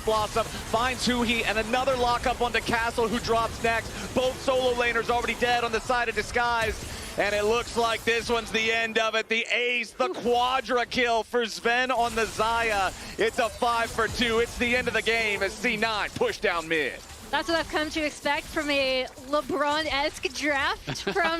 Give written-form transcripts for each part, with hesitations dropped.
Blossom, finds Huhi, and another lockup onto Castle, who drops next. Both solo laners already dead on the side of Disguise. And it looks like this one's the end of it. The ace, the Quadra kill for Sven on the Xayah. It's a 5 for 2. It's the end of the game as C9 push down mid. That's what I've come to expect from a LeBron-esque draft from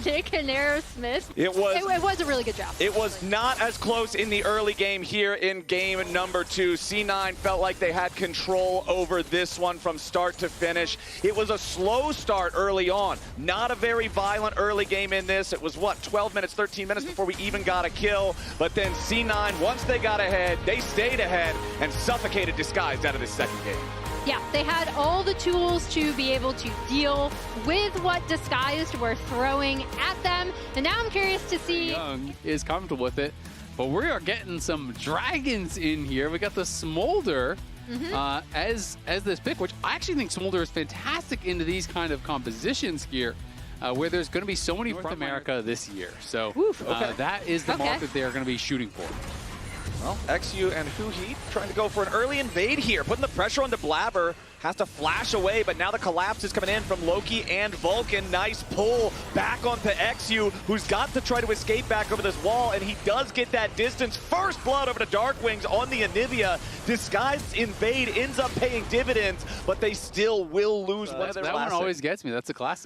Nick and Aerosmith. It was a really good draft. It was not as close in the early game here in game number 2. C9 felt like they had control over this one from start to finish. It was a slow start early on. Not a very violent early game in this. It was, what, 12 minutes, 13 minutes before we even got a kill. But then C9, once they got ahead, they stayed ahead and suffocated Disguised out of this second game. Yeah, they had all the tools to be able to deal with what Disguised were throwing at them. And now I'm curious to see... LYON is comfortable with it, but we are getting some dragons in here. We got the Smolder as this pick, which I actually think Smolder is fantastic into these kind of compositions here, where there's going to be so many North America this year. So that is the mark that they're going to be shooting for. Well, XU and Huhi trying to go for an early invade here, putting the pressure onto Blabber. Has to flash away, but now the collapse is coming in from Loki and Vulcan. Nice pull back onto XU, who's got to try to escape back over this wall, and he does get that distance. First blood over to Darkwings on the Anivia. Disguised invade ends up paying dividends, but they still will lose one of their That one always gets me. That's a classic.